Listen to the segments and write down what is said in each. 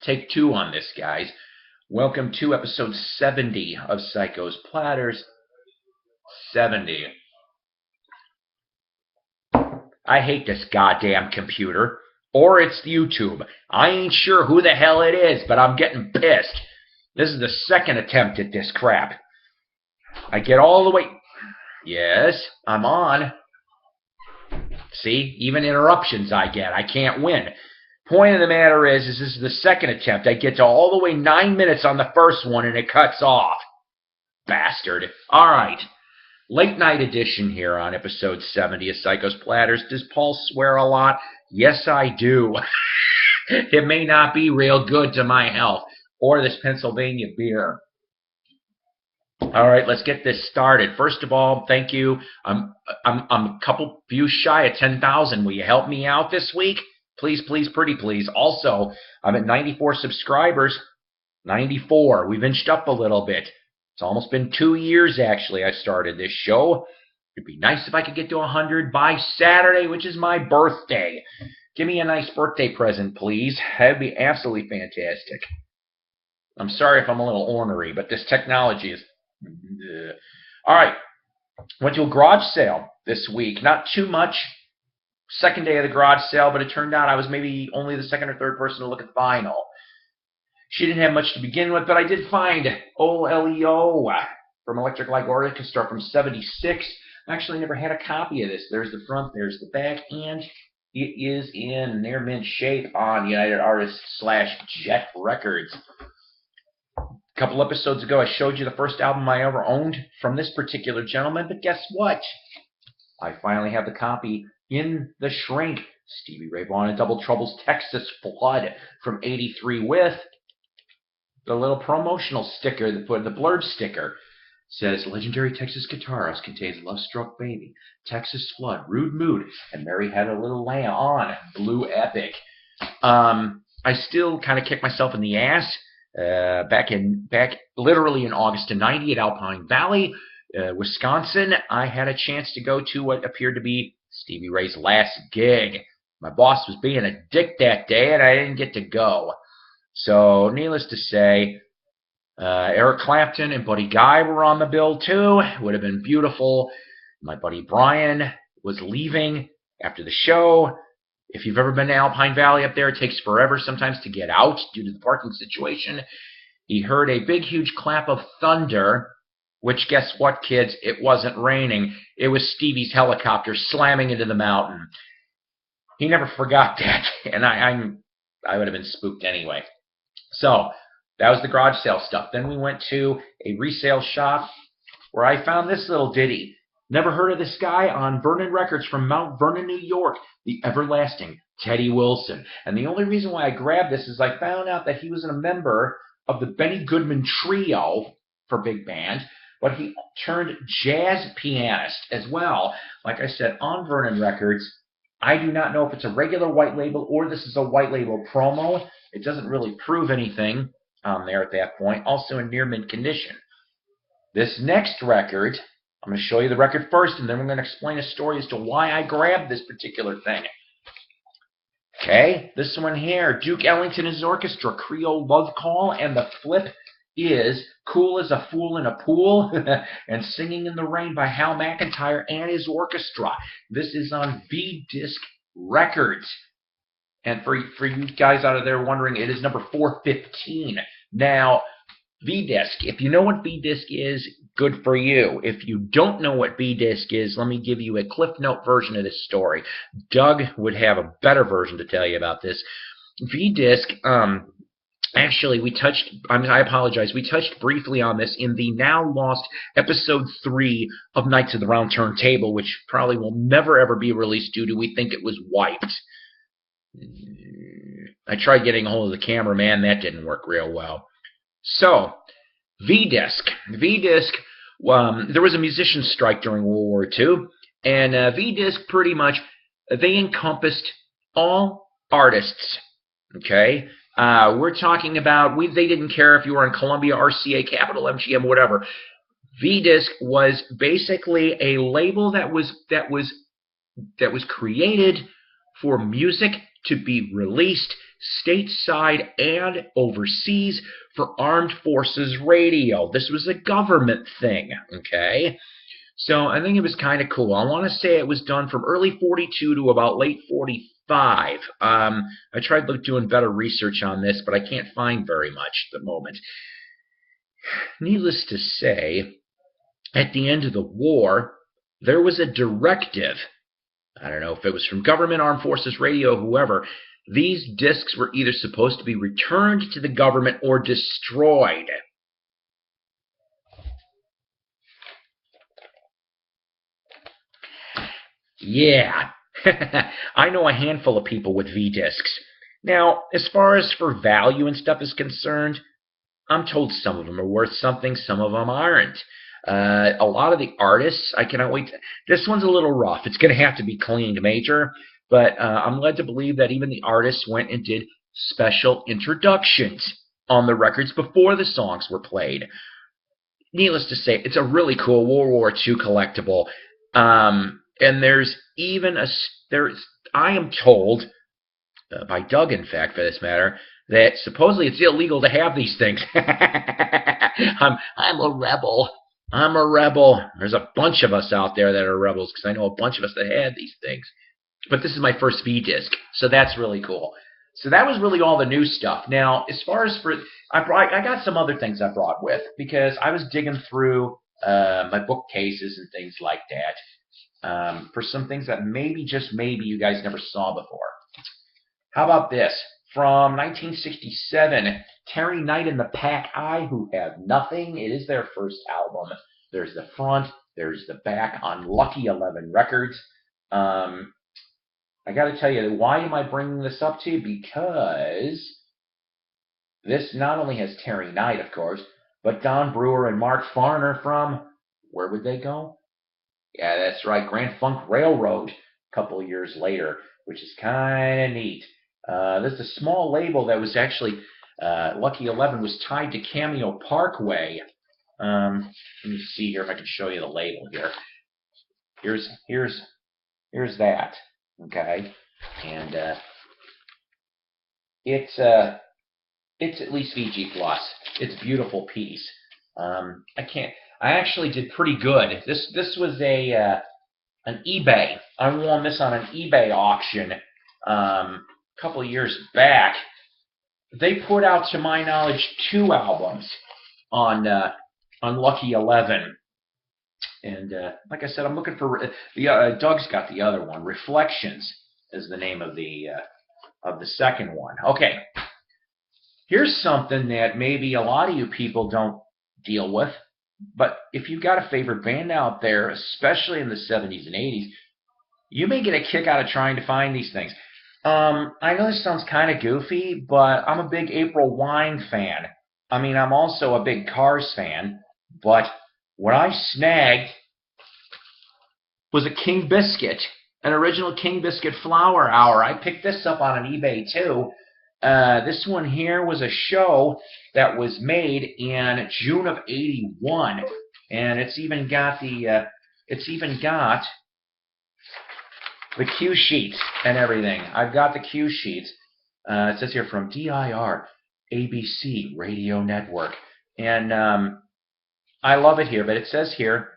Take two on this, guys. Welcome to episode 70 of Psycho's Platters. 70. I hate this goddamn computer. Or it's YouTube. I ain't sure who the hell it is, but I'm getting pissed. This is the second attempt at this crap. I get all the way... Yes, I'm on. See, even interruptions I get. I can't win. Point of the matter is this is the second attempt. I get to all the way 9 minutes on the first one and it cuts off. Bastard. All right. Late night edition here on episode 70 of Psycho's Platters. Does Paul swear a lot? Yes, I do. It may not be real good to my health or this Pennsylvania beer. All right, let's get this started. First of all, thank you. I'm a couple views shy of 10,000. Will you help me out this week? Please, please, pretty please. Also, I'm at 94 subscribers. 94. We've inched up a little bit. It's almost been 2 years, actually, I started this show. It'd be nice if I could get to 100 by Saturday, which is my birthday. Give me a nice birthday present, please. That'd be absolutely fantastic. I'm sorry if I'm a little ornery, but this technology is... All right. Went to a garage sale this week. Not too much. Second day of the garage sale, but it turned out I was maybe only the second or third person to look at vinyl. She didn't have much to begin with, but I did find OLEO from Electric Light Orchestra from '76. I actually never had a copy of this. There's the front, there's the back, and it is in near mint shape on United Artists / Jet Records. A couple episodes ago, I showed you the first album I ever owned from this particular gentleman, but guess what? I finally have the copy in the shrink. Stevie Ray Vaughan and Double Trouble's Texas Flood from '83 with the little promotional sticker, the blurb sticker. Says, legendary Texas guitarist contains Love Struck Baby, Texas Flood, Rude Mood, and Mary Had a Little Lamb on Blue Epic. I still kind of kick myself in the ass. Back literally in August of '90 at Alpine Valley, Wisconsin, I had a chance to go to what appeared to be Stevie Ray's last gig. My boss was being a dick that day, and I didn't get to go. So, needless to say, Eric Clapton and Buddy Guy were on the bill too. It would have been beautiful. My buddy Brian was leaving after the show. If you've ever been to Alpine Valley up there, it takes forever sometimes to get out due to the parking situation. He heard a big, huge clap of thunder, which, guess what, kids? It wasn't raining. It was Stevie's helicopter slamming into the mountain. He never forgot that, and I would have been spooked anyway. So, that was the garage sale stuff. Then we went to a resale shop where I found this little ditty. Never heard of this guy on Vernon Records from Mount Vernon, New York. The everlasting Teddy Wilson. And the only reason why I grabbed this is I found out that he was a member of the Benny Goodman Trio for big band, but he turned jazz pianist as well. Like I said, on Vernon Records, I do not know if it's a regular white label or this is a white label promo. It doesn't really prove anything on there at that point. Also in near mint condition. This next record, I'm going to show you the record first, and then we're going to explain a story as to why I grabbed this particular thing. Okay, this one here, Duke Ellington and his orchestra, Creole Love Call, and the flip is Cool as a Fool in a Pool and Singing in the Rain by Hal McIntyre and his orchestra. This is on V-Disc Records. And for you guys out of there wondering, it is number 415. Now, V-Disc, if you know what V-Disc is, good for you. If you don't know what V-Disc is, let me give you a Cliff Note version of this story. Doug would have a better version to tell you about this. V-Disc, actually, I apologize, we touched briefly on this in the now lost episode 3 of Knights of the Round Turntable, which probably will never ever be released due to we think it was wiped. I tried getting a hold of the cameraman. That didn't work real well. So, V-Disc. V-Disc, there was a musician's strike during World War II, and V-Disc pretty much, they encompassed all artists, okay? We're talking about, they didn't care if you were on Columbia, RCA, Capitol, MGM, whatever. V-Disc was basically a label that was created for music to be released stateside and overseas for armed forces radio. This was a government thing, okay? So I think it was kind of cool. I want to say it was done from early 42 to about late 45. I tried doing better research on this, but I can't find very much at the moment. Needless to say, at the end of the war, there was a directive. I don't know if it was from government, armed forces, radio, whoever. These discs were either supposed to be returned to the government or destroyed. Yeah, I know a handful of people with V-discs. Now, as far as for value and stuff is concerned, I'm told some of them are worth something, some of them aren't. A lot of the artists, I cannot wait. This one's a little rough. It's going to have to be cleaned major, but I'm led to believe that even the artists went and did special introductions on the records before the songs were played. Needless to say, it's a really cool World War II collectible. And there's even I am told, by Doug, in fact, for this matter, that supposedly it's illegal to have these things. I'm a rebel. I'm a rebel. There's a bunch of us out there that are rebels, because I know a bunch of us that had these things. But this is my first V-disc, so that's really cool. So that was really all the new stuff. Now, as far as for, I got some other things I brought with, because I was digging through my bookcases and things like that. For some things that maybe, just maybe, you guys never saw before. How about this? From 1967, Terry Knight and the Pack Eye, Who Have Nothing. It is their first album. There's the front, there's the back on Lucky 11 Records. I got to tell you, why am I bringing this up to you? Because this not only has Terry Knight, of course, but Don Brewer and Mark Farner from, where would they go? Yeah, that's right, Grand Funk Railroad, a couple of years later, which is kind of neat. There's a small label that was actually, Lucky 11 was tied to Cameo Parkway. Let me see here if I can show you the label here. Here's that, okay? And it's at least VG+. It's a beautiful piece. I actually did pretty good. This was an eBay. I won this on an eBay auction a couple of years back. They put out, to my knowledge, 2 albums on Lucky 11. And like I said, I'm looking for Doug's got the other one. Reflections is the name of the second one. Okay, here's something that maybe a lot of you people don't deal with. But if you've got a favorite band out there, especially in the 70s and 80s, you may get a kick out of trying to find these things. I know this sounds kind of goofy, but I'm a big April Wine fan. I mean, I'm also a big Cars fan. But what I snagged was a King Biscuit, an original King Biscuit Flower Hour. I picked this up on an eBay too. This one here was a show that was made in June of '81, and it's even got the cue sheets and everything. I've got the cue sheets. It says here from DIR, ABC Radio Network, and I love it here. But it says here,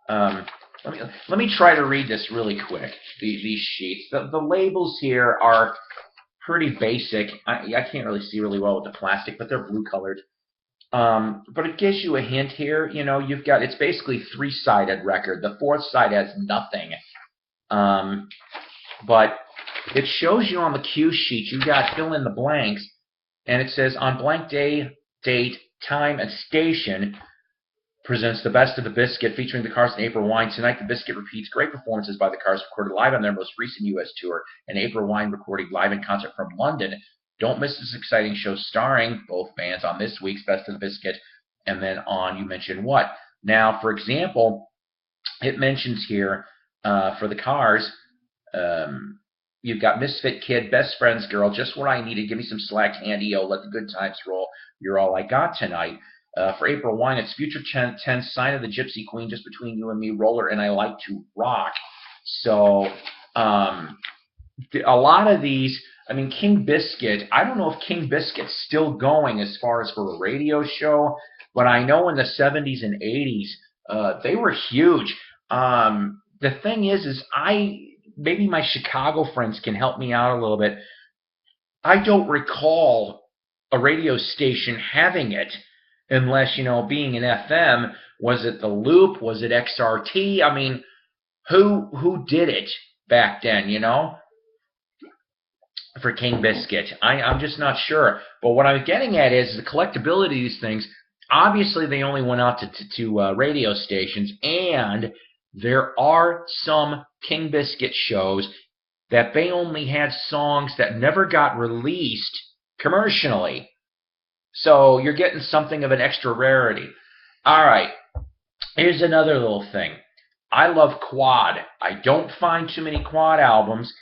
let me try to read this really quick. These sheets, the labels here are pretty basic. I can't really see really well with the plastic, but they're blue colored. But it gives you a hint here. You know, it's basically 3-sided record. The 4th side has nothing. But it shows you on the cue sheet, you got fill in the blanks, and it says on blank day, date, time, and station presents the best of the Biscuit featuring the Cars and April Wine. Tonight, the Biscuit repeats great performances by the Cars recorded live on their most recent U.S. tour, and April Wine recording live in concert from London. Don't miss this exciting show starring both bands on this week's Best of the Biscuit, and then on You Mentioned What. Now, for example, it mentions here for the Cars, you've got Misfit Kid, Best Friends Girl, Just What I Needed, Give Me Some Slack, Candy-O, Let the Good Times Roll, You're All I Got Tonight. For April Wine, it's Future Tense, Sign of the Gypsy Queen, Just Between You and Me, Roller, and I Like to Rock. So, a lot of these, I mean, King Biscuit, I don't know if King Biscuit's still going as far as for a radio show, but I know in the 70s and 80s, they were huge. The thing is maybe my Chicago friends can help me out a little bit. I don't recall a radio station having it unless, being an FM, was it the Loop? Was it XRT? I mean, who did it back then, for King Biscuit? I'm just not sure. But what I'm getting at is the collectability of these things. Obviously, they only went out to radio stations, and there are some King Biscuit shows that they only had songs that never got released commercially. So you're getting something of an extra rarity. All right, here's another little thing. I love Quad. I don't find too many Quad albums,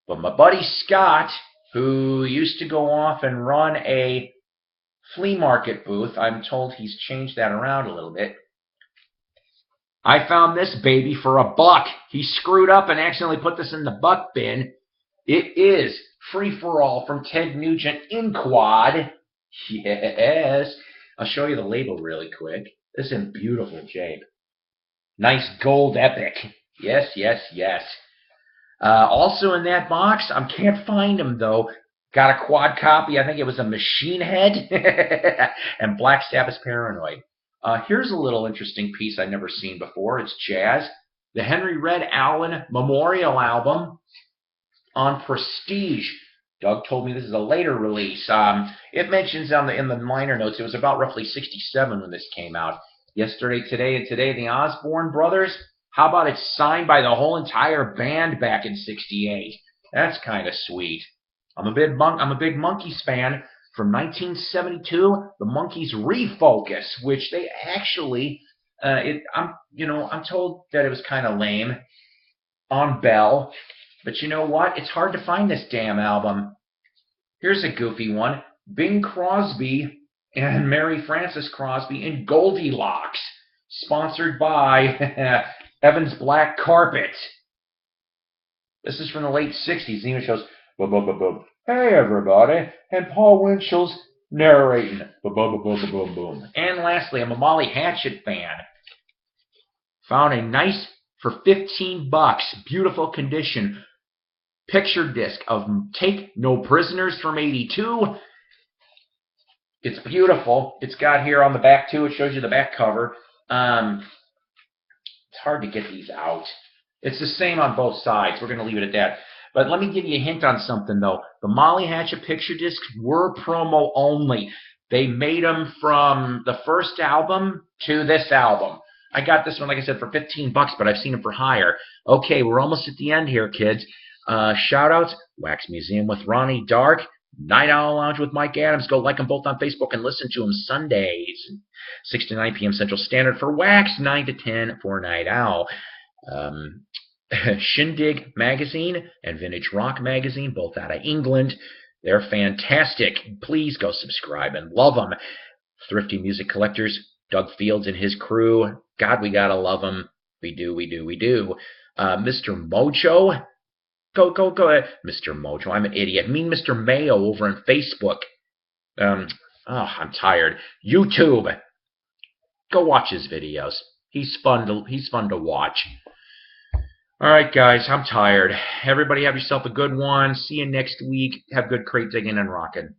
but my buddy Scott, who used to go off and run a flea market booth, I'm told he's changed that around a little bit. I found this baby for $1. He screwed up and accidentally put this in the buck bin. It is Free for All from Ted Nugent in Quad. Yes. I'll show you the label really quick. This is in beautiful shape. Nice gold epic. Yes, yes, yes. Also in that box, I can't find them though. Got a Quad copy. I think it was a Machine Head and Black Sabbath Paranoid. Here's a little interesting piece I've never seen before. It's jazz. The Henry Red Allen Memorial Album on Prestige. Doug told me this is a later release. It mentions in the liner notes it was about roughly 67 when this came out. Yesterday, Today, and Today, the Osborne Brothers. How about it's signed by the whole entire band back in 68? That's kind of sweet. I'm a big Monkees fan. From 1972, the Monkees Refocus, which they actually, I'm told that it was kind of lame on Bell, but you know what? It's hard to find this damn album. Here's a goofy one: Bing Crosby and Mary Frances Crosby in Goldilocks, sponsored by Evans Black Carpet. This is from the late 60s. It even shows boom, boom, boom, boom. Hey everybody, and Paul Winchell's narrating. Boom, boom, boom, boom, boom, boom. And lastly, I'm a Molly Hatchet fan. Found a nice, for $15, beautiful condition, picture disc of Take No Prisoners from '82. It's beautiful. It's got here on the back too. It shows you the back cover. It's hard to get these out. It's the same on both sides. We're going to leave it at that. But let me give you a hint on something, though. The Molly Hatchet picture discs were promo only. They made them from the first album to this album. I got this one, like I said, for $15, but I've seen them for higher. Okay, we're almost at the end here, kids. Shout-outs, Wax Museum with Ronnie Dark, Night Owl Lounge with Mike Adams. Go like them both on Facebook and listen to them Sundays, 6 to 9 p.m. Central Standard for Wax, 9 to 10 for Night Owl. Shindig Magazine and Vintage Rock Magazine, both out of England. They're fantastic. Please go subscribe and love them. Thrifty Music Collectors, Doug Fields and his crew. God, we gotta love them. We do, we do, we do. Mr. Mojo. Go ahead. Mr. Mojo, I'm an idiot. Mean Mr. Mayo over on Facebook. I'm tired. YouTube. Go watch his videos. He's fun to watch. All right, guys, I'm tired. Everybody have yourself a good one. See you next week. Have good crate digging and rocking.